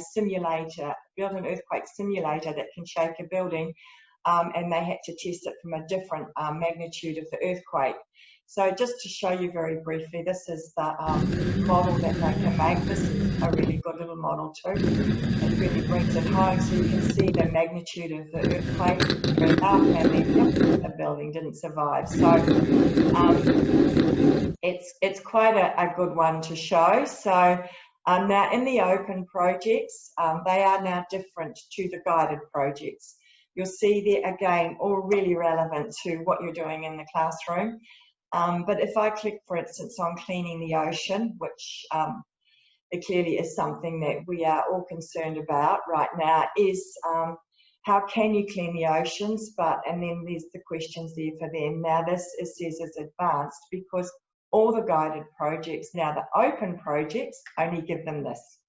build an earthquake simulator that can shake a building, and they had to test it from a different magnitude of the earthquake. So just to show you very briefly, this is the model that they can make. This is a really good little model too. It really brings it home, so you can see the magnitude of the earthquake went up, and then the building didn't survive. So it's quite a good one to show. So now in the open projects, they are now different to the guided projects. You'll see there again, all really relevant to what you're doing in the classroom. But if I click, for instance, on cleaning the ocean, which it clearly is something that we are all concerned about right now, is how can you clean the oceans? And then there's the questions there for them. Now this, it says, is advanced, because all the guided projects, now the open projects, only give them this.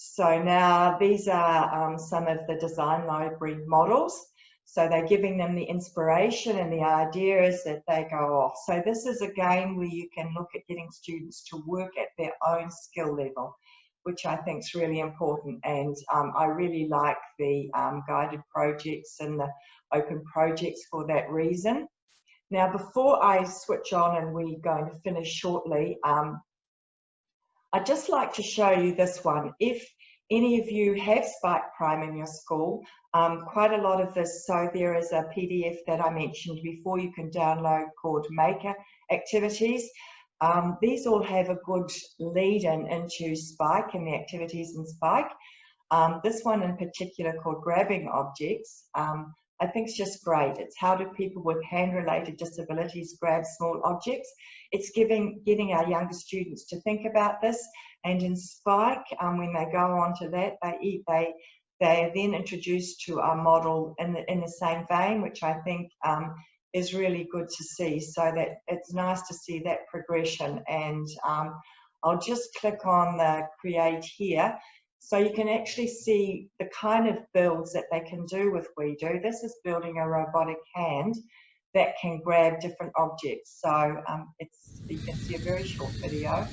So now these are some of the design library models. So they're giving them the inspiration and the ideas that they go off. So this is a game where you can look at getting students to work at their own skill level, which I think is really important. And I really like the guided projects and the open projects for that reason. Now, before I switch on, and we're going to finish shortly, I'd just like to show you this one. If any of you have Spike Prime in your school, quite a lot of this, so there is a PDF that I mentioned before you can download called Maker Activities. These all have a good lead-in into Spike and the activities in Spike. This one in particular, called Grabbing Objects, I think it's just great. It's how do people with hand-related disabilities grab small objects. It's getting our younger students to think about this, and in Spike, when they go on to that, they are then introduced to our model in the same vein, which I think is really good to see. So that it's nice to see that progression. And I'll just click on the create here. So you can actually see the kind of builds that they can do with WeDo. This is building a robotic hand that can grab different objects. So you can see a very short video.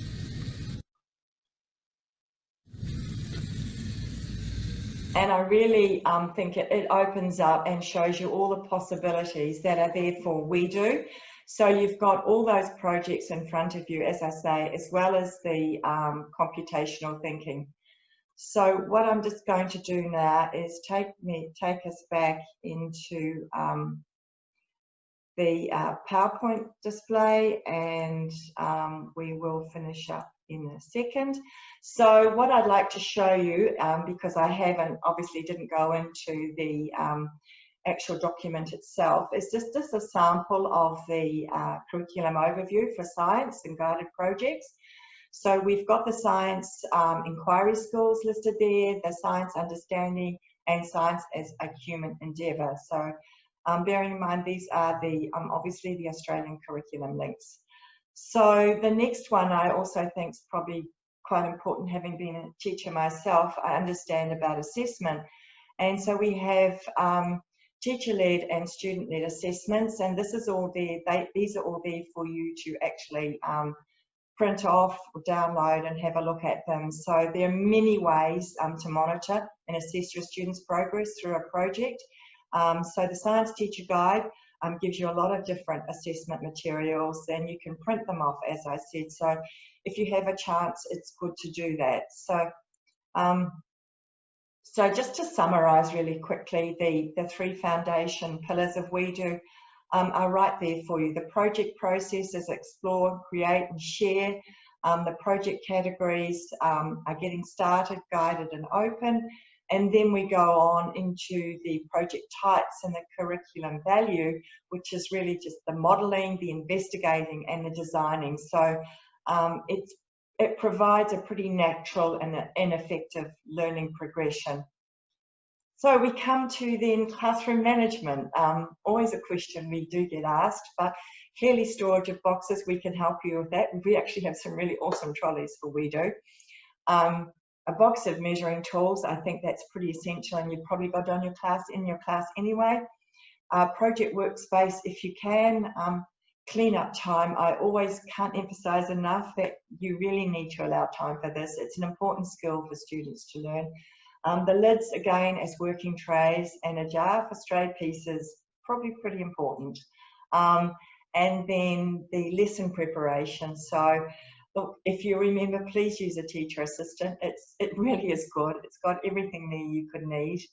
And I really think it opens up and shows you all the possibilities that are there for WeDo. So you've got all those projects in front of you, as I say, as well as the computational thinking. So what I'm just going to do now is take us back into the PowerPoint display, and we will finish up in a second. So what I'd like to show you, because I obviously didn't go into the actual document itself, is just a sample of the curriculum overview for science and guided projects. So we've got the science inquiry skills listed there, the science understanding, and science as a human endeavour. So bearing in mind these are the obviously the Australian curriculum links. So the next one I also think is probably quite important, having been a teacher myself, I understand about assessment. And so we have teacher-led and student-led assessments, and this is all there. These are all there for you to actually print off or download and have a look at them. So there are many ways to monitor and assess your students' progress through a project. So the Science Teacher Guide gives you a lot of different assessment materials, and you can print them off, as I said. So if you have a chance, it's good to do that. So just to summarise really quickly, the three foundation pillars of WeDo are right there for you. The project process is explore, create and share. The project categories are getting started, guided and open. And then we go on into the project types and the curriculum value, which is really just the modelling, the investigating and the designing. So it provides a pretty natural and effective learning progression. So we come to then classroom management. Always a question we do get asked, but clearly storage of boxes, we can help you with that. We actually have some really awesome trolleys for WeDo. A box of measuring tools, I think that's pretty essential, and you've probably got on in your class anyway. Project workspace, if you can. Clean-up time, I always can't emphasize enough that you really need to allow time for this. It's an important skill for students to learn. The lids, again, as working trays, and a jar for stray pieces, probably pretty important. And then the lesson preparation. So look, if you remember, please use a teacher assistant. It really is good. It's got everything there you could need.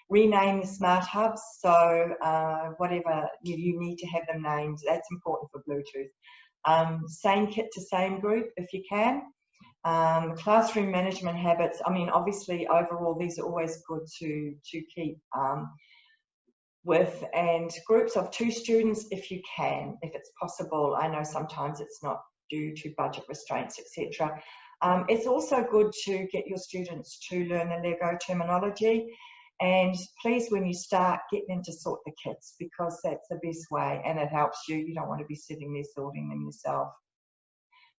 Rename the smart hubs, so whatever you need to have them named, that's important for Bluetooth. Same kit to same group if you can. Classroom management habits, I mean, obviously overall these are always good to keep with, and groups of 2 students if you can, if it's possible. I know sometimes it's not due to budget restraints, etc. It's also good to get your students to learn the Lego terminology, and please, when you start, get them to sort the kits, because that's the best way and it helps you. You don't want to be sitting there sorting them yourself.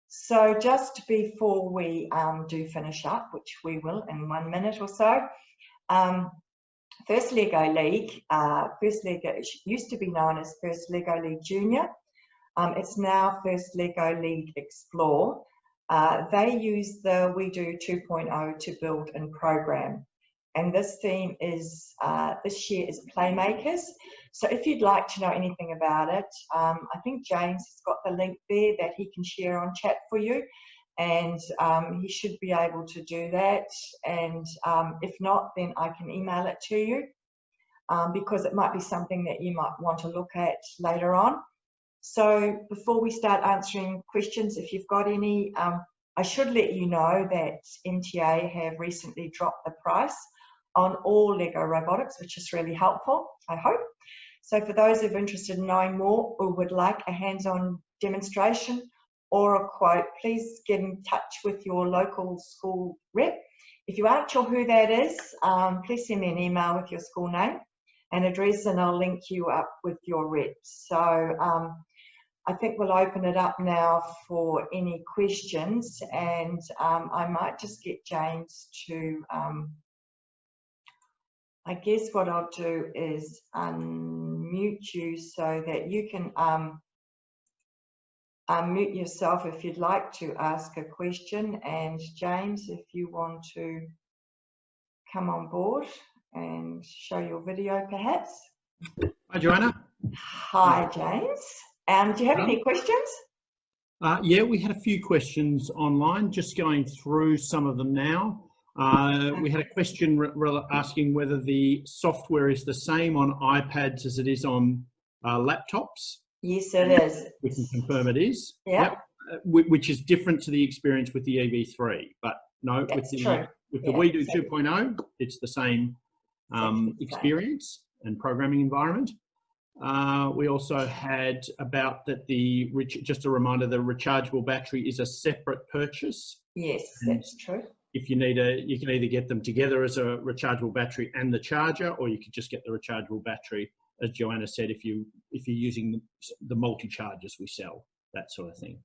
So just before we do finish up, which we will in 1 minute or so, First Lego League, it used to be known as First Lego League Junior. It's now First Lego League Explore. They use the WeDo 2.0 to build and program. And this theme is, this year is Playmakers. So if you'd like to know anything about it, I think James has got the link there that he can share on chat for you. And he should be able to do that. And if not, then I can email it to you, because it might be something that you might want to look at later on. So before we start answering questions, if you've got any, I should let you know that NTA have recently dropped the price on all Lego robotics, which is really helpful, I hope. So for those who are interested in knowing more or would like a hands-on demonstration or a quote, please get in touch with your local school rep. If you aren't sure who that is, please send me an email with your school name and address, and I'll link you up with your rep. So I think we'll open it up now for any questions, and I might just get James to, I guess what I'll do is unmute you so that you can unmute yourself if you'd like to ask a question. And James, if you want to come on board and show your video perhaps. Hi, Joanna. Hi, James. Do you have any questions? Yeah, we had a few questions online, just going through some of them now. We had a question asking whether the software is the same on iPads as it is on laptops. Yes, it is. We can confirm it is. Yep. Which is different to the experience with the EV3, but no, with the WeDo 2.0, it's the same experience and programming environment. We also had about that just a reminder, the rechargeable battery is a separate purchase. Yes, that's true. If you need you can either get them together as a rechargeable battery and the charger, or you could just get the rechargeable battery, as Joanna said, if you're using the multi-chargers we sell, that sort of thing.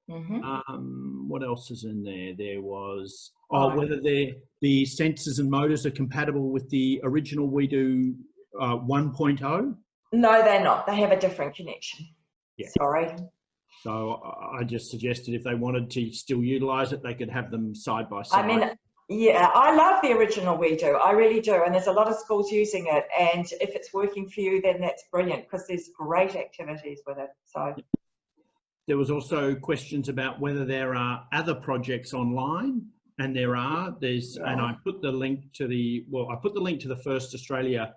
Mm-hmm. What else is in there? There was whether the sensors and motors are compatible with the original WeDo 1.0. No, they're not. They have a different connection. Yeah. Sorry. So I just suggested if they wanted to still utilize it, they could have them side by side. I mean, yeah, I love the original WeDo. I really do. And there's a lot of schools using it. And if it's working for you, then that's brilliant, because there's great activities with it. So there was also questions about whether there are other projects online, and there are. There's, and I put the link to the First Australia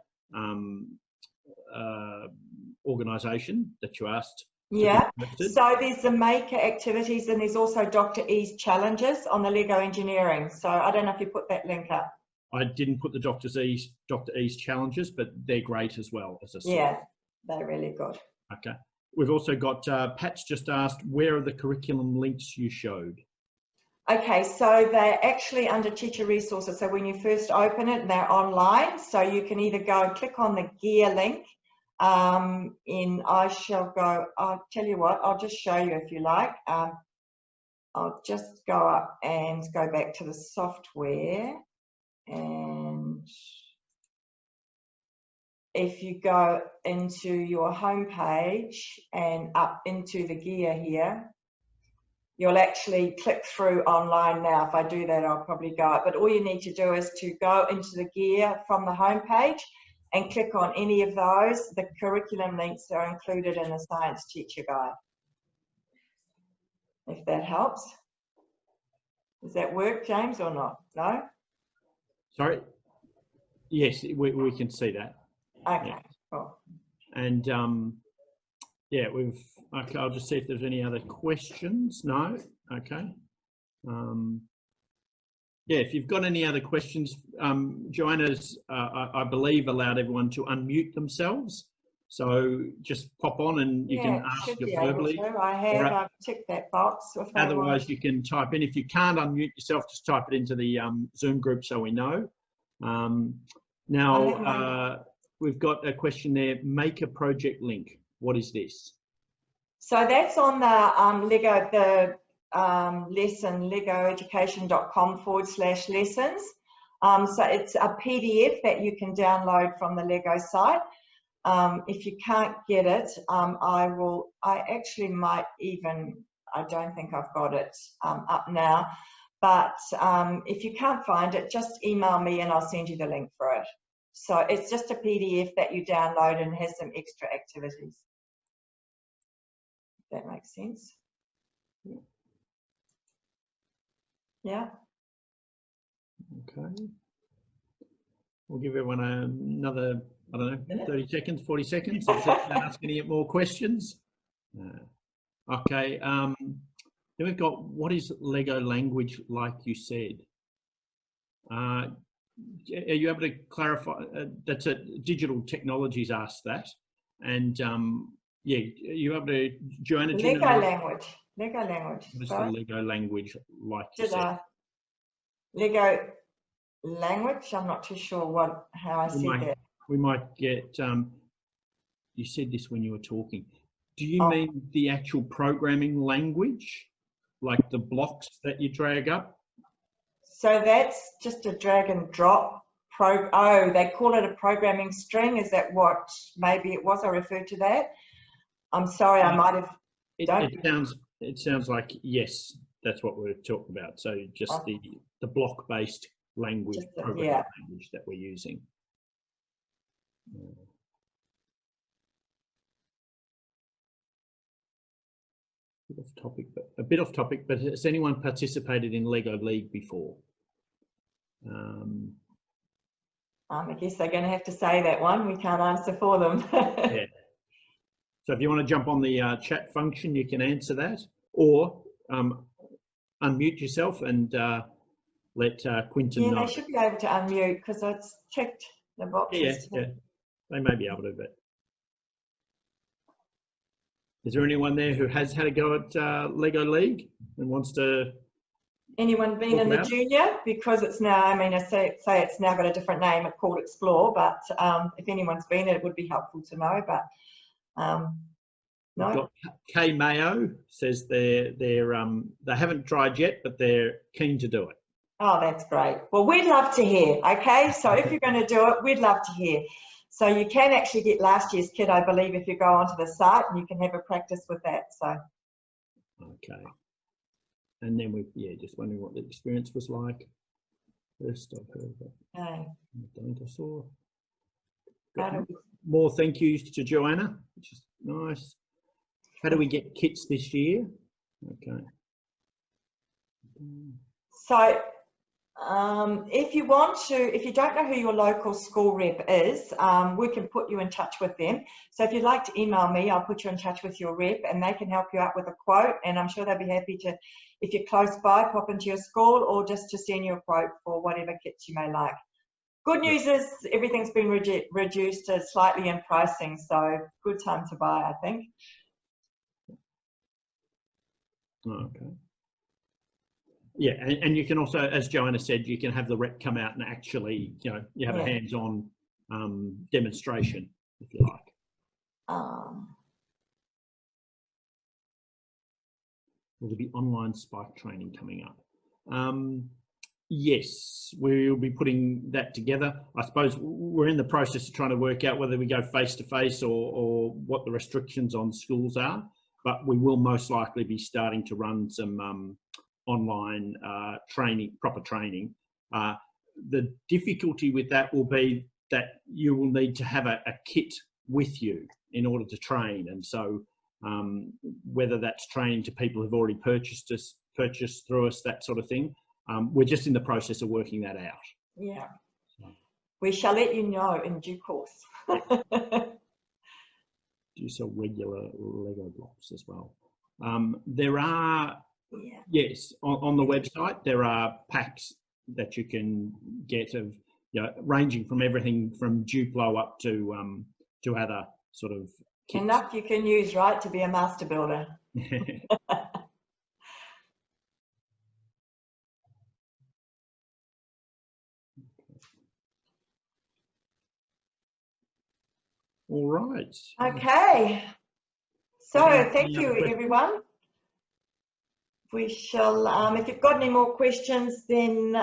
organisation that you asked. Yeah, so there's the maker activities, and there's also Dr. E's challenges on the Lego engineering. So I don't know if you put that link up. I didn't put the Dr. E's challenges, but they're great as well. Yeah, they're really good. Okay. We've also got, Pat's just asked, where are the curriculum links you showed? Okay, so they're actually under teacher resources. So when you first open it, they're online. So you can either go and click on the gear link. I'll tell you what, I'll just show you if you like. I'll just go up and go back to the software, and if you go into your home page and up into the gear here, you'll actually click through online now. If I do that, I'll probably go up, but all you need to do is to go into the gear from the home page and click on any of those. The curriculum links are included in the Science Teacher Guide, if that helps. Does that work, James, or not? No? Sorry? Yes, we can see that. Okay, yeah. Cool. And yeah, okay, I'll just see if there's any other questions. No? Okay. Yeah, if you've got any other questions, Joanna's, I believe, allowed everyone to unmute themselves. So just pop on and you can ask it verbally. I've ticked that box. Otherwise, you can type in. If you can't unmute yourself, just type it into the Zoom group so we know. Now, we've got a question there, make a project link. What is this? So that's on the Lego, lesson, legoeducation.com/lessons. So it's a PDF that you can download from the Lego site. If you can't get it, I actually might even, I don't think I've got it up now, but if you can't find it, just email me and I'll send you the link for it. So it's just a PDF that you download and has some extra activities. If that makes sense. Yeah. Okay. We'll give everyone another, I don't know, 30 seconds, 40 seconds. If they ask any more questions. Okay. Then we've got, what is Lego language, like you said? are you able to clarify? That's a Digital Technologies asked that, and yeah, are you able to, Joanna? Lego language. Lego language. What is the Lego language like? You Did said? I? Lego language. I'm not too sure how I said that. We might get. You said this when you were talking. Do you mean the actual programming language, like the blocks that you drag up? So that's just a drag and drop. Oh, they call it a programming string. Is that what maybe it was? I referred to that. I'm sorry, I might have. It sounds like yes, that's what we're talking about. So just the block-based language, programming language that we're using. A bit off topic, but has anyone participated in Lego League before? I guess they're going to have to say that one. We can't answer for them. Yeah. So if you want to jump on the chat function, you can answer that, or unmute yourself and let Quinton know. Yeah, they should be able to unmute because it's checked the boxes. Yeah, they may be able to, but is there anyone there who has had a go at Lego League and wants to? Anyone been in the junior? Because it's now, I mean, I say it's now got a different name, it's called Explore, but if anyone's been it would be helpful to know, but no. Kay Mayo says they haven't tried yet, but they're keen to do it. Oh, that's great. Well, we'd love to hear, okay? So if you're going to do it, we'd love to hear. So you can actually get last year's kit, I believe, if you go onto the site, and you can have a practice with that. So. Okay. And then just wondering what the experience was like. First I've heard of it. Okay. Dinosaur. More thank yous to Joanna, which is nice. How do we get kits this year? Okay. So if you want to, if you don't know who your local school rep is, we can put you in touch with them. So if you'd like to email me, I'll put you in touch with your rep and they can help you out with a quote, and I'm sure they'll be happy to, if you're close by, pop into your school or just to send you a quote for whatever kits you may like. Good news is everything's been reduced slightly in pricing, so good time to buy, I think. Okay. Yeah, and you can also, as Joanna said, you can have the rep come out and actually, you have a hands-on demonstration, if you like. Will there be online spike training coming up? Yes, we'll be putting that together. I suppose we're in the process of trying to work out whether we go face-to-face or what the restrictions on schools are, but we will most likely be starting to run some online training, proper training. The difficulty with that will be that you will need to have a kit with you in order to train, and so whether that's training to people who've already purchased through us, that sort of thing. We're just in the process of working that out. Yeah, we shall let you know in due course. Do you sell regular Lego blocks as well? There are. Yes, on the website there are packs that you can get of, ranging from everything from Duplo up to other sort of kits. Enough you can use, right, to be a master builder. All right. Okay. So thank you, everyone. We shall, if you've got any more questions, then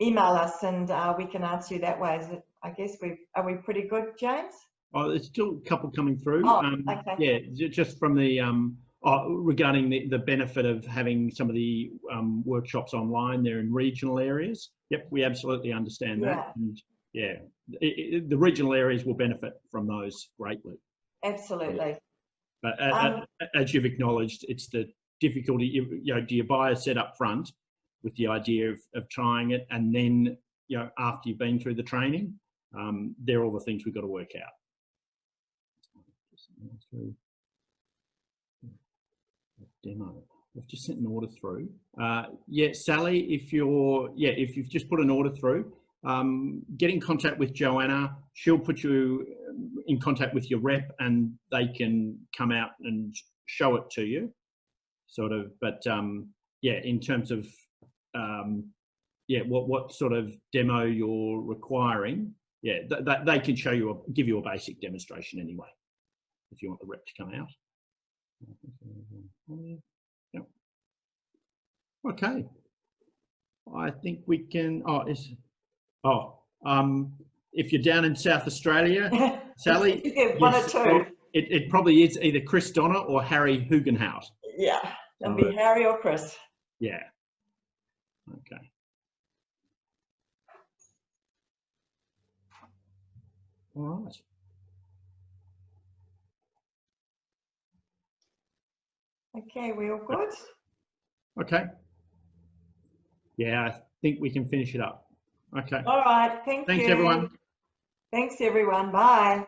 email us and we can answer you that way. I guess are we pretty good, James? Oh, there's still a couple coming through. Oh, okay. Yeah, just from the regarding the benefit of having some of the workshops online there in regional areas. Yep, we absolutely understand that. And yeah, the regional areas will benefit from those greatly. Absolutely. But as you've acknowledged, it's the difficulty. Do you buy a set up front with the idea of trying it, and then after you've been through the training, they're all the things we've got to work out. Demo. I've just sent an order through. Yeah, Sally, if you've just put an order through, get in contact with Joanna. She'll put you in contact with your rep, and they can come out and show it to you, sort of. But yeah, in terms of yeah, what sort of demo you're requiring, yeah, they can show you give you a basic demonstration anyway, if you want the rep to come out. Yep. Okay. I think we can. If you're down in South Australia, Sally, you get one or two. It probably is either Chris Donner or Harry Hugenhout. Yeah, it'll be Harry or Chris. Yeah. Okay. All right. Okay, we all good? Okay. Yeah, I think we can finish it up. Okay. All right. Thanks everyone. Thanks, everyone. Bye.